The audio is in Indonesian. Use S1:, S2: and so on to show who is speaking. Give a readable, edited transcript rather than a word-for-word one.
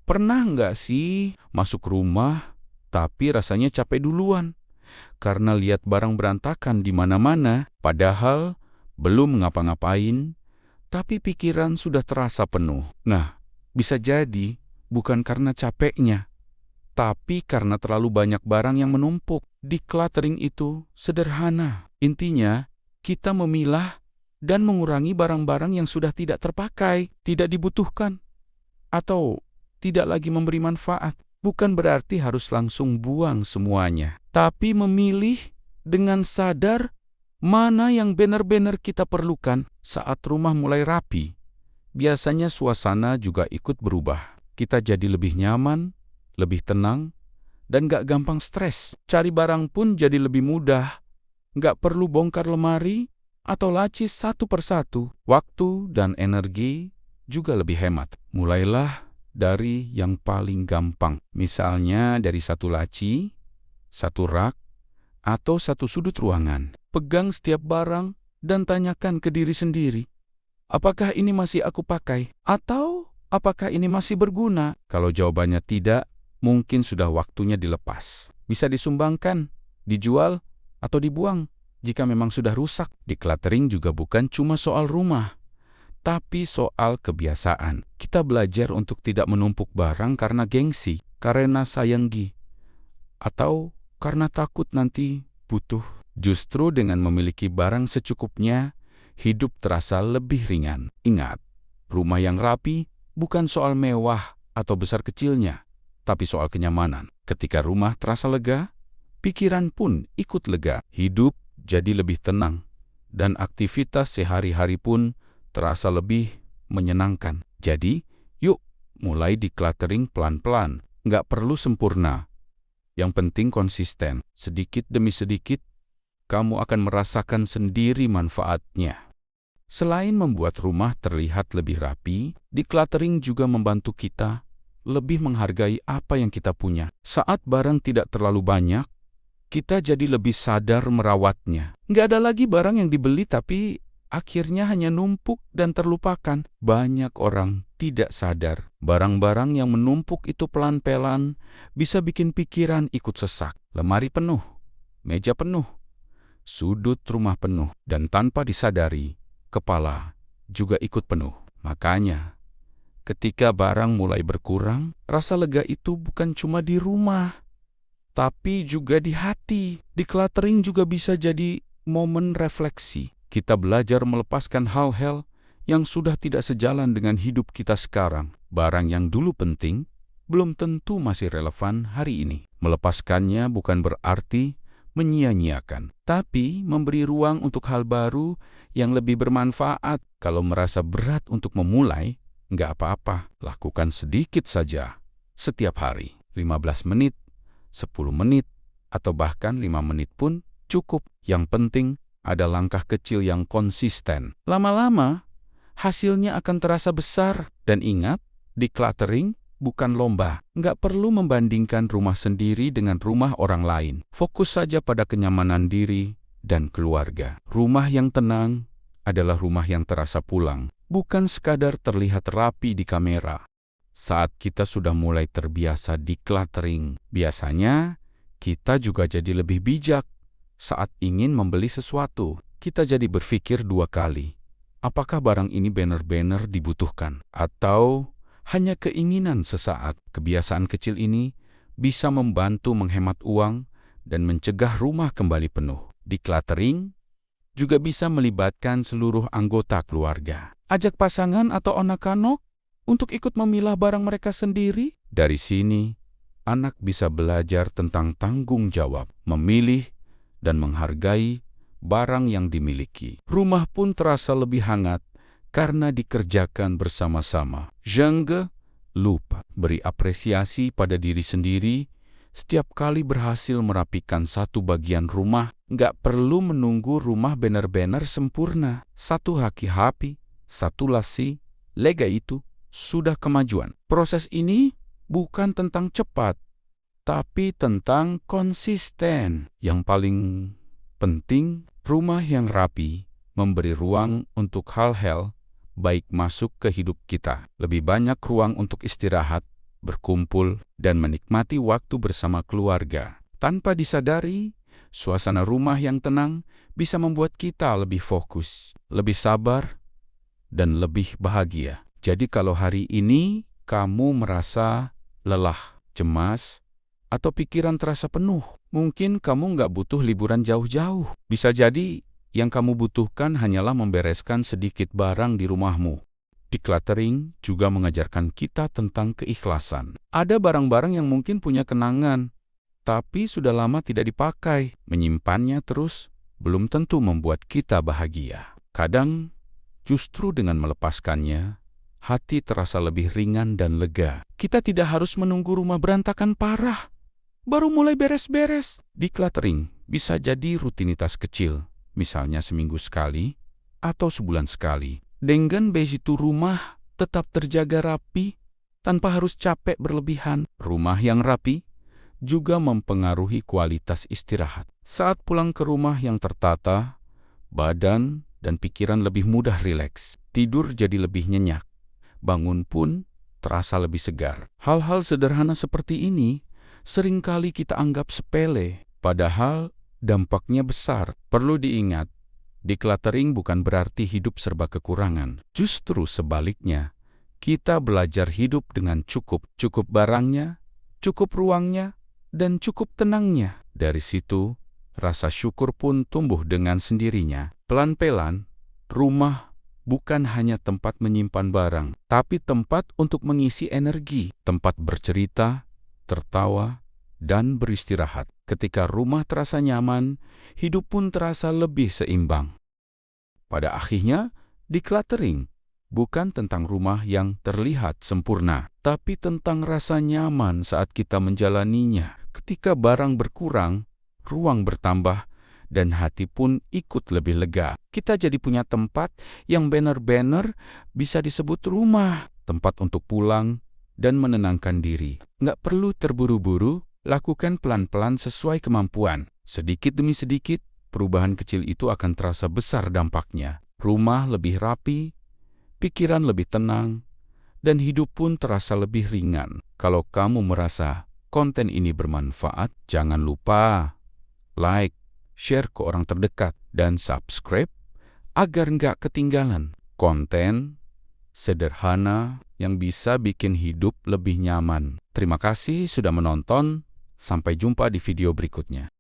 S1: Pernah nggak sih masuk rumah, tapi rasanya capek duluan karena lihat barang berantakan di mana-mana, padahal belum ngapa-ngapain, tapi pikiran sudah terasa penuh. Nah, bisa jadi bukan karena capeknya, tapi karena terlalu banyak barang yang menumpuk. Decluttering itu sederhana. Intinya, kita memilah dan mengurangi barang-barang yang sudah tidak terpakai, tidak dibutuhkan, atau tidak lagi memberi manfaat. Bukan berarti harus langsung buang semuanya, tapi memilih dengan sadar mana yang benar-benar kita perlukan. Saat rumah mulai rapi, biasanya suasana juga ikut berubah. Kita jadi lebih nyaman, lebih tenang, dan gak gampang stres. Cari barang pun jadi lebih mudah. Gak perlu bongkar lemari atau laci satu persatu. Waktu dan energi juga lebih hemat. Mulailah dari yang paling gampang. Misalnya dari satu laci, satu rak, atau satu sudut ruangan. Pegang setiap barang dan tanyakan ke diri sendiri, apakah ini masih aku pakai? Atau apakah ini masih berguna? Kalau jawabannya tidak, mungkin sudah waktunya dilepas. Bisa disumbangkan, dijual, atau dibuang jika memang sudah rusak. Decluttering juga bukan cuma soal rumah, tapi soal kebiasaan. Kita belajar untuk tidak menumpuk barang karena gengsi, karena sayangi, atau karena takut nanti butuh. Justru dengan memiliki barang secukupnya, hidup terasa lebih ringan. Ingat, rumah yang rapi bukan soal mewah atau besar kecilnya, tapi soal kenyamanan. Ketika rumah terasa lega, pikiran pun ikut lega. Hidup jadi lebih tenang, dan aktivitas sehari-hari pun terasa lebih menyenangkan. Jadi, yuk mulai decluttering pelan-pelan. Nggak perlu sempurna. Yang penting konsisten. Sedikit demi sedikit, kamu akan merasakan sendiri manfaatnya. Selain membuat rumah terlihat lebih rapi, decluttering juga membantu kita lebih menghargai apa yang kita punya. Saat barang tidak terlalu banyak, kita jadi lebih sadar merawatnya. Nggak ada lagi barang yang dibeli tapi akhirnya hanya numpuk dan terlupakan. Banyak orang tidak sadar barang-barang yang menumpuk itu pelan-pelan bisa bikin pikiran ikut sesak. Lemari penuh, meja penuh, sudut rumah penuh, dan tanpa disadari, kepala juga ikut penuh. Makanya, ketika barang mulai berkurang, rasa lega itu bukan cuma di rumah, tapi juga di hati. Decluttering juga bisa jadi momen refleksi. Kita belajar melepaskan hal-hal yang sudah tidak sejalan dengan hidup kita sekarang. Barang yang dulu penting, belum tentu masih relevan hari ini. Melepaskannya bukan berarti menyia-nyiakan, tapi memberi ruang untuk hal baru yang lebih bermanfaat. Kalau merasa berat untuk memulai, nggak apa-apa. Lakukan sedikit saja setiap hari. 15 menit, 10 menit, atau bahkan 5 menit pun cukup. Yang penting ada langkah kecil yang konsisten. Lama-lama, hasilnya akan terasa besar. Dan ingat, decluttering bukan lomba. Nggak perlu membandingkan rumah sendiri dengan rumah orang lain. Fokus saja pada kenyamanan diri dan keluarga. Rumah yang tenang adalah rumah yang terasa pulang, bukan sekadar terlihat rapi di kamera. Saat kita sudah mulai terbiasa decluttering, biasanya kita juga jadi lebih bijak. Saat ingin membeli sesuatu, kita jadi berpikir 2 kali. Apakah barang ini benar-benar dibutuhkan? Atau hanya keinginan sesaat? Kebiasaan kecil ini bisa membantu menghemat uang dan mencegah rumah kembali penuh. Decluttering juga bisa melibatkan seluruh anggota keluarga. Ajak pasangan atau anak-anak untuk ikut memilah barang mereka sendiri. Dari sini, anak bisa belajar tentang tanggung jawab, memilih, dan menghargai barang yang dimiliki. Rumah pun terasa lebih hangat karena dikerjakan bersama-sama. Jangan lupa beri apresiasi pada diri sendiri setiap kali berhasil merapikan satu bagian rumah. Nggak perlu menunggu rumah benar-benar sempurna. Satu haki-hapi, satu lasi, lega itu sudah kemajuan. Proses ini bukan tentang cepat, tapi tentang konsisten. Yang paling penting, rumah yang rapi memberi ruang untuk hal-hal baik masuk ke hidup kita. Lebih banyak ruang untuk istirahat, berkumpul, dan menikmati waktu bersama keluarga. Tanpa disadari, suasana rumah yang tenang bisa membuat kita lebih fokus, lebih sabar, dan lebih bahagia. Jadi kalau hari ini kamu merasa lelah, cemas, atau pikiran terasa penuh, mungkin kamu nggak butuh liburan jauh-jauh. Bisa jadi yang kamu butuhkan hanyalah membereskan sedikit barang di rumahmu. Decluttering juga mengajarkan kita tentang keikhlasan. Ada barang-barang yang mungkin punya kenangan, tapi sudah lama tidak dipakai. Menyimpannya terus belum tentu membuat kita bahagia. Kadang, justru dengan melepaskannya, hati terasa lebih ringan dan lega. Kita tidak harus menunggu rumah berantakan parah baru mulai beres-beres. Decluttering bisa jadi rutinitas kecil, misalnya seminggu sekali atau sebulan sekali. Dengan begitu rumah tetap terjaga rapi tanpa harus capek berlebihan. Rumah yang rapi juga mempengaruhi kualitas istirahat. Saat pulang ke rumah yang tertata, badan dan pikiran lebih mudah rileks. Tidur jadi lebih nyenyak. Bangun pun terasa lebih segar. Hal-hal sederhana seperti ini seringkali kita anggap sepele, padahal dampaknya besar. Perlu diingat, decluttering bukan berarti hidup serba kekurangan. Justru sebaliknya, kita belajar hidup dengan cukup barangnya, cukup ruangnya, dan cukup tenangnya. Dari situ, rasa syukur pun tumbuh dengan sendirinya. Pelan-pelan, rumah bukan hanya tempat menyimpan barang, tapi tempat untuk mengisi energi, tempat bercerita, tertawa, dan beristirahat. Ketika rumah terasa nyaman, hidup pun terasa lebih seimbang. Pada akhirnya, decluttering bukan tentang rumah yang terlihat sempurna, tapi tentang rasa nyaman saat kita menjalaninya. Ketika barang berkurang, ruang bertambah, dan hati pun ikut lebih lega. Kita jadi punya tempat yang benar-benar bisa disebut rumah, tempat untuk pulang dan menenangkan diri. Nggak perlu terburu-buru, lakukan pelan-pelan sesuai kemampuan. Sedikit demi sedikit, perubahan kecil itu akan terasa besar dampaknya. Rumah lebih rapi, pikiran lebih tenang, dan hidup pun terasa lebih ringan. Kalau kamu merasa konten ini bermanfaat, jangan lupa like, share ke orang terdekat, dan subscribe agar nggak ketinggalan konten sederhana yang bisa bikin hidup lebih nyaman. Terima kasih sudah menonton. Sampai jumpa di video berikutnya.